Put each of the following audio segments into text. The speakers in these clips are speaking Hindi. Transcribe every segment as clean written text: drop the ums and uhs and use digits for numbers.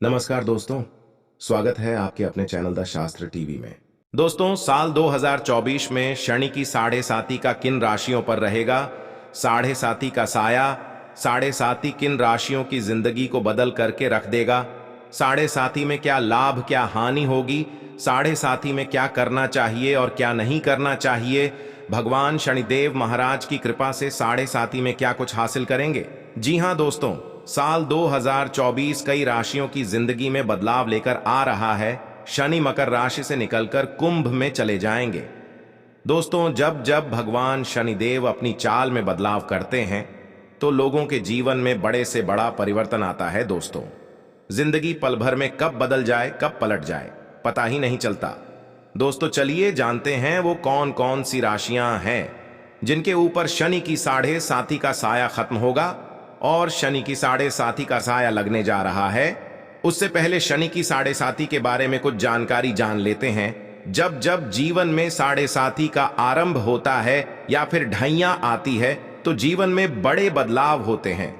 नमस्कार दोस्तों, स्वागत है आपके अपने चैनल द शास्त्र टीवी में। दोस्तों, साल 2024 में शनि की साढ़े साती का किन राशियों पर रहेगा, साढ़े साती का साया साढ़े साती किन राशियों की जिंदगी को बदल करके रख देगा, साढ़े साती में क्या लाभ क्या हानि होगी, साढ़े साती में क्या करना चाहिए और क्या नहीं करना चाहिए, भगवान शनिदेव महाराज की कृपा से साढ़े साती में क्या कुछ हासिल करेंगे। जी हां दोस्तों, साल 2024 कई राशियों की जिंदगी में बदलाव लेकर आ रहा है। शनि मकर राशि से निकलकर कुंभ में चले जाएंगे। दोस्तों, जब जब भगवान शनिदेव अपनी चाल में बदलाव करते हैं तो लोगों के जीवन में बड़े से बड़ा परिवर्तन आता है। दोस्तों, जिंदगी पल भर में कब बदल जाए कब पलट जाए पता ही नहीं चलता। दोस्तों, चलिए जानते हैं वो कौन कौन सी राशियां हैं जिनके ऊपर शनि की साढ़े साती का साया खत्म होगा और शनि की साढ़े साती का साया लगने जा रहा है। उससे पहले शनि की साढ़े साती के बारे में कुछ जानकारी जान लेते हैं। जब जब जीवन में साढ़े साती का आरंभ होता है या फिर ढैया आती है तो जीवन में बड़े बदलाव होते हैं।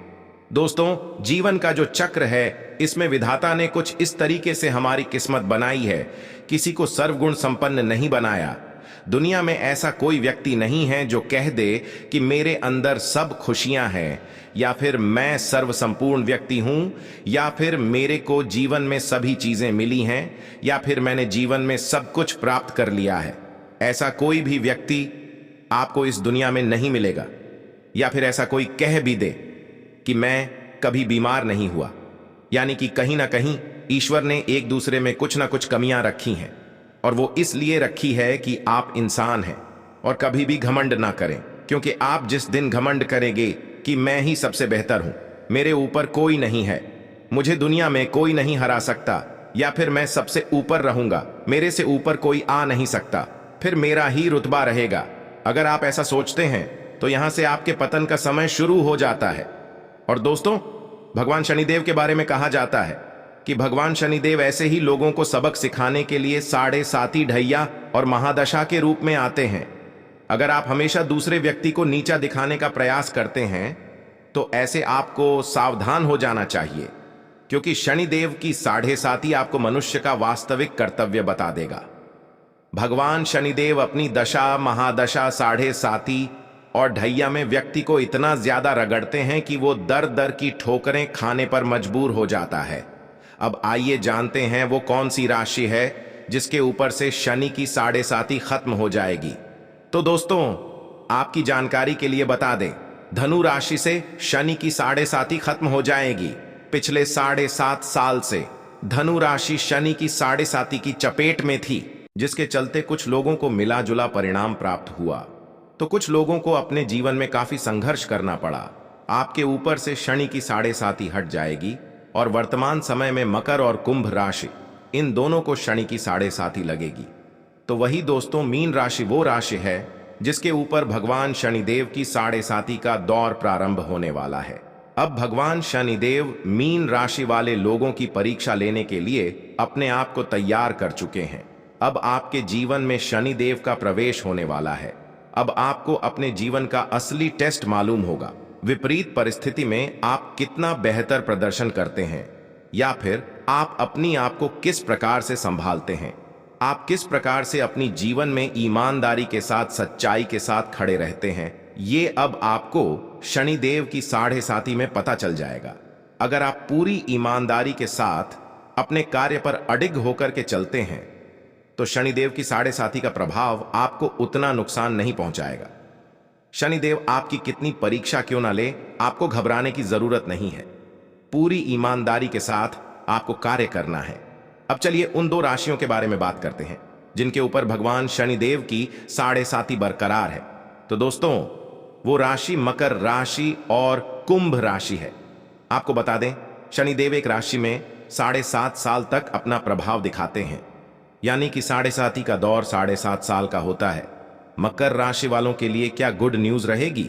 दोस्तों, जीवन का जो चक्र है इसमें विधाता ने कुछ इस तरीके से हमारी किस्मत बनाई है। किसी को सर्वगुण संपन्न नहीं बनाया। दुनिया में ऐसा कोई व्यक्ति नहीं है जो कह दे कि मेरे अंदर सब खुशियां हैं, या फिर मैं सर्व संपूर्ण व्यक्ति हूं, या फिर मेरे को जीवन में सभी चीजें मिली हैं, या फिर मैंने जीवन में सब कुछ प्राप्त कर लिया है। ऐसा कोई भी व्यक्ति आपको इस दुनिया में नहीं मिलेगा। या फिर ऐसा कोई कह भी दे कि मैं कभी बीमार नहीं हुआ, यानी कि कहीं ना कहीं ईश्वर ने एक दूसरे में कुछ ना कुछ कमियां रखी हैं, और वो इसलिए रखी है कि आप इंसान हैं। और कभी भी घमंड ना करें, क्योंकि आप जिस दिन घमंड करेंगे कि मैं ही सबसे बेहतर हूं, मेरे ऊपर कोई नहीं है, मुझे दुनिया में कोई नहीं हरा सकता, या फिर मैं सबसे ऊपर रहूंगा, मेरे से ऊपर कोई आ नहीं सकता, फिर मेरा ही रुतबा रहेगा। अगर आप ऐसा सोचते हैं तो यहां से आपके पतन का समय शुरू हो जाता है। और दोस्तों, भगवान शनिदेव के बारे में कहा जाता है कि भगवान शनिदेव ऐसे ही लोगों को सबक सिखाने के लिए साढ़े साती ढैया और महादशा के रूप में आते हैं। अगर आप हमेशा दूसरे व्यक्ति को नीचा दिखाने का प्रयास करते हैं तो ऐसे आपको सावधान हो जाना चाहिए, क्योंकि शनिदेव की साढ़े साती आपको मनुष्य का वास्तविक कर्तव्य बता देगा। भगवान शनिदेव अपनी दशा, महादशा, साढ़े साती और ढैया में व्यक्ति को इतना ज्यादा रगड़ते हैं कि वो दर दर की ठोकरें खाने पर मजबूर हो जाता है। अब आइए जानते हैं वो कौन सी राशि है जिसके ऊपर से शनि की साढ़े साती खत्म हो जाएगी। तो दोस्तों, आपकी जानकारी के लिए बता दें, धनु राशि से शनि की साढ़े साती खत्म हो जाएगी। पिछले 7.5 साल से धनु राशि शनि की साढ़े साती की चपेट में थी, जिसके चलते कुछ लोगों को मिला जुला परिणाम प्राप्त हुआ तो कुछ लोगों को अपने जीवन में काफी संघर्ष करना पड़ा। आपके ऊपर से शनि की साढ़े साती हट जाएगी और वर्तमान समय में मकर और कुंभ राशि, इन दोनों को शनि की साढ़े साती लगेगी। तो वही दोस्तों, मीन राशि वो राशि है जिसके ऊपर भगवान शनिदेव की साढ़े साती का दौर प्रारंभ होने वाला है। अब भगवान शनिदेव मीन राशि वाले लोगों की परीक्षा लेने के लिए अपने आप को तैयार कर चुके हैं। अब आपके जीवन में शनिदेव का प्रवेश होने वाला है। अब आपको अपने जीवन का असली टेस्ट मालूम होगा। विपरीत परिस्थिति में आप कितना बेहतर प्रदर्शन करते हैं, या फिर आप अपनी आप को किस प्रकार से संभालते हैं, आप किस प्रकार से अपनी जीवन में ईमानदारी के साथ, सच्चाई के साथ खड़े रहते हैं, ये अब आपको शनिदेव की साढ़े साती में पता चल जाएगा। अगर आप पूरी ईमानदारी के साथ अपने कार्य पर अडिग होकर के चलते हैं तो शनिदेव की साढ़े साती का प्रभाव आपको उतना नुकसान नहीं पहुंचाएगा। शनिदेव आपकी कितनी परीक्षा क्यों ना ले, आपको घबराने की जरूरत नहीं है। पूरी ईमानदारी के साथ आपको कार्य करना है। अब चलिए उन दो राशियों के बारे में बात करते हैं जिनके ऊपर भगवान शनिदेव की साढ़े साती बरकरार है। तो दोस्तों, वो राशि मकर राशि और कुंभ राशि है। आपको बता दें, शनिदेव एक राशि में 7.5 साल तक अपना प्रभाव दिखाते हैं, यानी कि साढ़े साती का दौर 7.5 साल का होता है। मकर राशि वालों के लिए क्या गुड न्यूज रहेगी,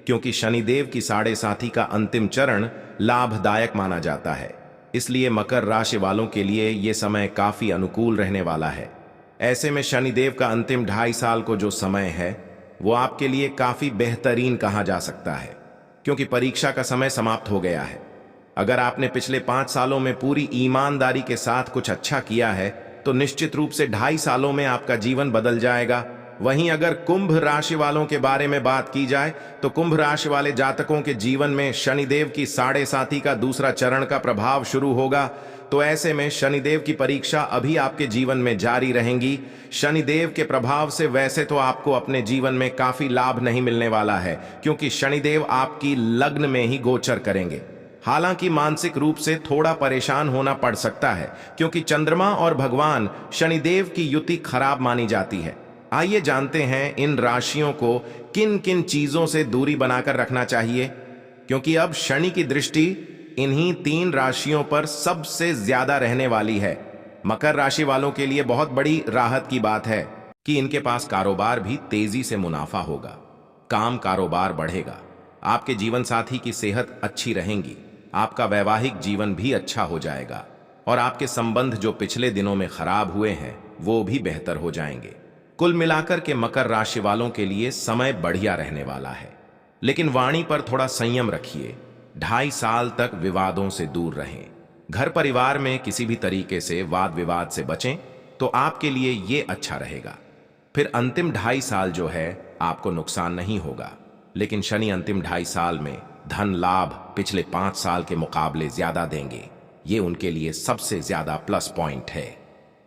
क्योंकि शनिदेव की साढ़े साती का अंतिम चरण लाभदायक माना जाता है। इसलिए मकर राशि वालों के लिए यह समय काफी अनुकूल रहने वाला है। ऐसे में शनिदेव का अंतिम 2.5 साल को जो समय है वो आपके लिए काफी बेहतरीन कहा जा सकता है, क्योंकि परीक्षा का समय समाप्त हो गया है। अगर आपने पिछले 5 सालों में पूरी ईमानदारी के साथ कुछ अच्छा किया है तो निश्चित रूप से 2.5 सालों में आपका जीवन बदल जाएगा। वहीं अगर कुंभ राशि वालों के बारे में बात की जाए तो कुंभ राशि वाले जातकों के जीवन में शनिदेव की 7.5 का दूसरा चरण का प्रभाव शुरू होगा। तो ऐसे में शनिदेव की परीक्षा अभी आपके जीवन में जारी रहेंगी। शनिदेव के प्रभाव से वैसे तो आपको अपने जीवन में काफी लाभ नहीं मिलने वाला है, क्योंकि शनिदेव आपकी लग्न में ही गोचर करेंगे। हालांकि मानसिक रूप से थोड़ा परेशान होना पड़ सकता है, क्योंकि चंद्रमा और भगवान शनिदेव की युति खराब मानी जाती है। आइए जानते हैं इन राशियों को किन किन चीजों से दूरी बनाकर रखना चाहिए, क्योंकि अब शनि की दृष्टि इन्हीं 3 राशियों पर सबसे ज्यादा रहने वाली है। मकर राशि वालों के लिए बहुत बड़ी राहत की बात है कि इनके पास कारोबार भी तेजी से मुनाफा होगा, काम कारोबार बढ़ेगा, आपके जीवन साथी की सेहत अच्छी रहेगी, आपका वैवाहिक जीवन भी अच्छा हो जाएगा और आपके संबंध जो पिछले दिनों में खराब हुए हैं वो भी बेहतर हो जाएंगे। कुल मिलाकर के मकर राशि वालों के लिए समय बढ़िया रहने वाला है, लेकिन वाणी पर थोड़ा संयम रखिए। 2.5 साल तक विवादों से दूर रहें। घर परिवार में किसी भी तरीके से वाद विवाद से बचें तो आपके लिए ये अच्छा रहेगा। फिर अंतिम 2.5 साल जो है आपको नुकसान नहीं होगा, लेकिन शनि अंतिम 2.5 साल में धन लाभ पिछले 5 साल के मुकाबले ज्यादा देंगे। ये उनके लिए सबसे ज्यादा प्लस पॉइंट है।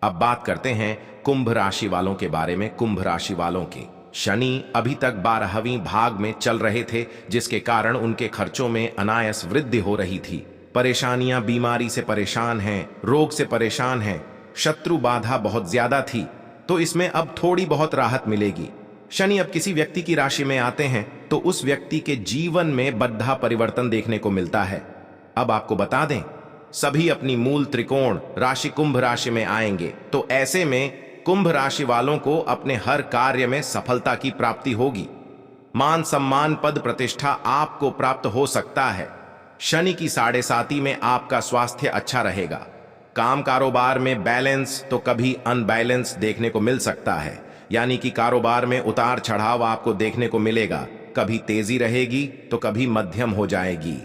अब बात करते हैं कुंभ राशि वालों के बारे में। कुंभ राशि वालों के शनि अभी तक 12वीं भाग में चल रहे थे, जिसके कारण उनके खर्चों में अनायास वृद्धि हो रही थी। परेशानियां, बीमारी से परेशान हैं, रोग से परेशान हैं, शत्रु बाधा बहुत ज्यादा थी, तो इसमें अब थोड़ी बहुत राहत मिलेगी। शनि अब किसी व्यक्ति की राशि में आते हैं तो उस व्यक्ति के जीवन में बड़ा परिवर्तन देखने को मिलता है। अब आपको बता दें, सभी अपनी मूल त्रिकोण राशि कुंभ राशि में आएंगे, तो ऐसे में कुंभ राशि वालों को अपने हर कार्य में सफलता की प्राप्ति होगी। मान सम्मान, पद प्रतिष्ठा आपको प्राप्त हो सकता है। शनि की 7.5 में आपका स्वास्थ्य अच्छा रहेगा। काम कारोबार में बैलेंस तो कभी अनबैलेंस देखने को मिल सकता है, यानी कि कारोबार में उतार चढ़ाव आपको देखने को मिलेगा। कभी तेजी रहेगी तो कभी मध्यम हो जाएगी।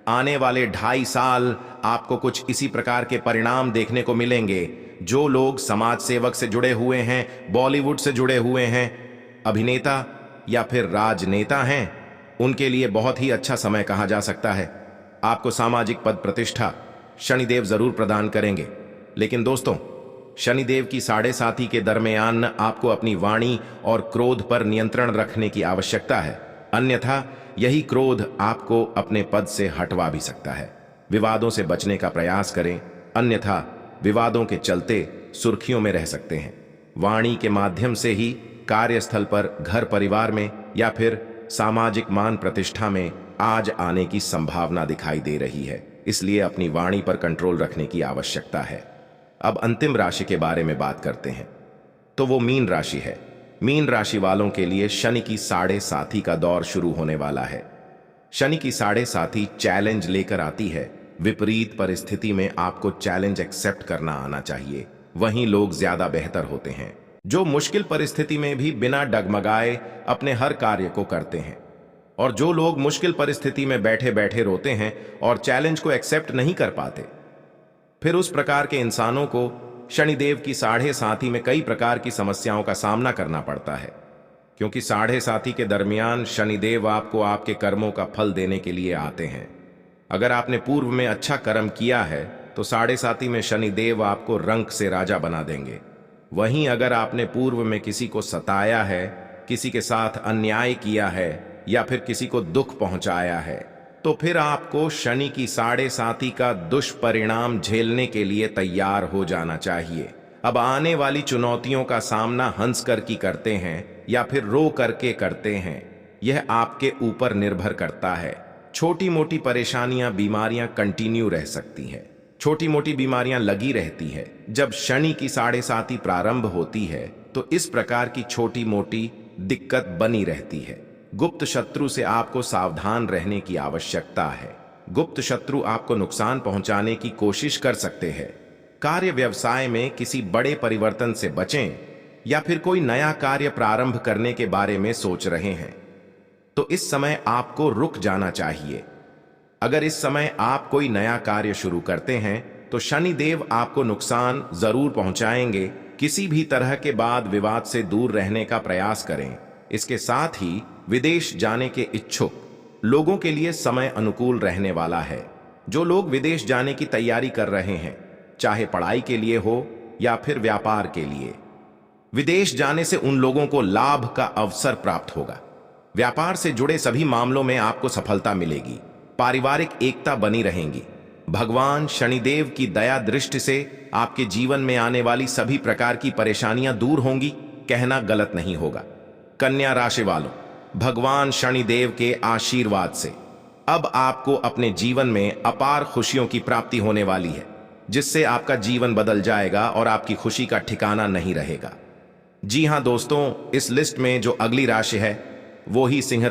आने वाले 2.5 साल आपको कुछ इसी प्रकार के परिणाम देखने को मिलेंगे। जो लोग समाज सेवक से जुड़े हुए हैं, बॉलीवुड से जुड़े हुए हैं, अभिनेता या फिर राजनेता हैं, उनके लिए बहुत ही अच्छा समय कहा जा सकता है। आपको सामाजिक पद प्रतिष्ठा शनिदेव जरूर प्रदान करेंगे, लेकिन दोस्तों, शनिदेव की 7.5 के दरमियान आपको अपनी वाणी और क्रोध पर नियंत्रण रखने की आवश्यकता है, अन्यथा यही क्रोध आपको अपने पद से हटवा भी सकता है। विवादों से बचने का प्रयास करें, अन्यथा विवादों के चलते सुर्खियों में रह सकते हैं। वाणी के माध्यम से ही कार्यस्थल पर, घर परिवार में या फिर सामाजिक मान प्रतिष्ठा में आज आने की संभावना दिखाई दे रही है, इसलिए अपनी वाणी पर कंट्रोल रखने की आवश्यकता है। अब अंतिम राशि के बारे में बात करते हैं, तो वो मीन राशि है। मीन राशि वालों के लिए शनि की 7.5 का दौर शुरू होने वाला है। शनि की 7.5 चैलेंज लेकर आती है। विपरीत परिस्थिति में आपको चैलेंज एक्सेप्ट करना आना चाहिए, वहीं लोग ज्यादा बेहतर होते हैं जो मुश्किल परिस्थिति में भी बिना डगमगाए अपने हर कार्य को करते हैं, और जो लोग मुश्किल परिस्थिति में बैठे बैठे रोते हैं और चैलेंज को एक्सेप्ट नहीं कर पाते, फिर उस प्रकार के इंसानों को शनिदेव की 7.5 में कई प्रकार की समस्याओं का सामना करना पड़ता है, क्योंकि 7.5 के दरमियान शनिदेव आपको आपके कर्मों का फल देने के लिए आते हैं। अगर आपने पूर्व में अच्छा कर्म किया है तो 7.5 में शनिदेव आपको रंक से राजा बना देंगे। वहीं अगर आपने पूर्व में किसी को सताया है, किसी के साथ अन्याय किया है या फिर किसी को दुख पहुंचाया है, तो फिर आपको शनि की 7.5 का दुष्परिणाम झेलने के लिए तैयार हो जाना चाहिए। अब आने वाली चुनौतियों का सामना हंस कर की करते हैं या फिर रो करके करते हैं, यह आपके ऊपर निर्भर करता है। छोटी मोटी परेशानियां, बीमारियां कंटिन्यू रह सकती हैं, छोटी मोटी बीमारियां लगी रहती है। जब शनि की 7.5 प्रारंभ होती है तो इस प्रकार की छोटी मोटी दिक्कत बनी रहती है। गुप्त शत्रु से आपको सावधान रहने की आवश्यकता है। गुप्त शत्रु आपको नुकसान पहुंचाने की कोशिश कर सकते हैं। कार्य व्यवसाय में किसी बड़े परिवर्तन से बचें या फिर कोई नया कार्य प्रारंभ करने के बारे में सोच रहे हैं तो इस समय आपको रुक जाना चाहिए। अगर इस समय आप कोई नया कार्य शुरू करते हैं तो शनि देव आपको नुकसान जरूर पहुंचाएंगे। किसी भी तरह के वाद विवाद से दूर रहने का प्रयास करें। इसके साथ ही विदेश जाने के इच्छुक लोगों के लिए समय अनुकूल रहने वाला है। जो लोग विदेश जाने की तैयारी कर रहे हैं, चाहे पढ़ाई के लिए हो या फिर व्यापार के लिए, विदेश जाने से उन लोगों को लाभ का अवसर प्राप्त होगा। व्यापार से जुड़े सभी मामलों में आपको सफलता मिलेगी। पारिवारिक एकता बनी रहेगी। भगवान शनिदेव की दया दृष्टि से आपके जीवन में आने वाली सभी प्रकार की परेशानियां दूर होंगी, कहना गलत नहीं होगा। कन्या राशि वालों, भगवान शनिदेव के आशीर्वाद से अब आपको अपने जीवन में अपार खुशियों की प्राप्ति होने वाली है, जिससे आपका जीवन बदल जाएगा और आपकी खुशी का ठिकाना नहीं रहेगा। जी हां दोस्तों, इस लिस्ट में जो अगली राशि है वो ही सिंह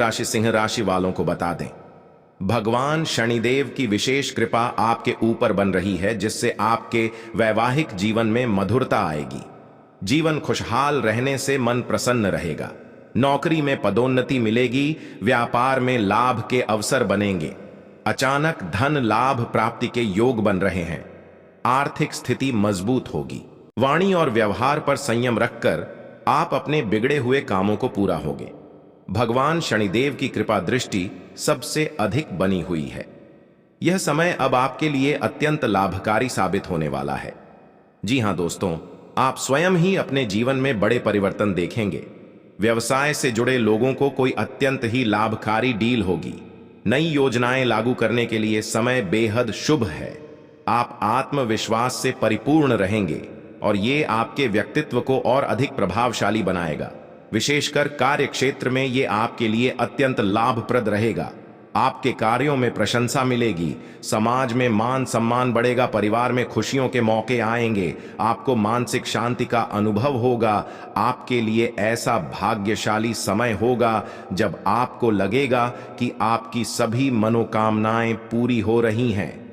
राशि वालों को बता दें। भगवान शनिदेव की विशेष कृपा आपके ऊपर बन रही है, जिससे आपके वैवाहिक जीवन में मधुरता आएगी। जीवन खुशहाल रहने से मन प्रसन्न रहेगा। नौकरी में पदोन्नति मिलेगी। व्यापार में लाभ के अवसर बनेंगे। अचानक धन लाभ प्राप्ति के योग बन रहे हैं। आर्थिक स्थिति मजबूत होगी। वाणी और व्यवहार पर संयम रखकर आप अपने बिगड़े हुए कामों को पूरा होगे। भगवान शनिदेव की कृपा दृष्टि सबसे अधिक बनी हुई है। यह समय अब आपके लिए अत्यंत लाभकारी साबित होने वाला है। जी हां दोस्तों, आप स्वयं ही अपने जीवन में बड़े परिवर्तन देखेंगे। व्यवसाय से जुड़े लोगों को कोई अत्यंत ही लाभकारी डील होगी। नई योजनाएं लागू करने के लिए समय बेहद शुभ है। आप आत्मविश्वास से परिपूर्ण रहेंगे और ये आपके व्यक्तित्व को और अधिक प्रभावशाली बनाएगा। विशेषकर कार्य क्षेत्र में ये आपके लिए अत्यंत लाभप्रद रहेगा। आपके कार्यों में प्रशंसा मिलेगी। समाज में मान सम्मान बढ़ेगा। परिवार में खुशियों के मौके आएंगे। आपको मानसिक शांति का अनुभव होगा। आपके लिए ऐसा भाग्यशाली समय होगा जब आपको लगेगा कि आपकी सभी मनोकामनाएं पूरी हो रही हैं।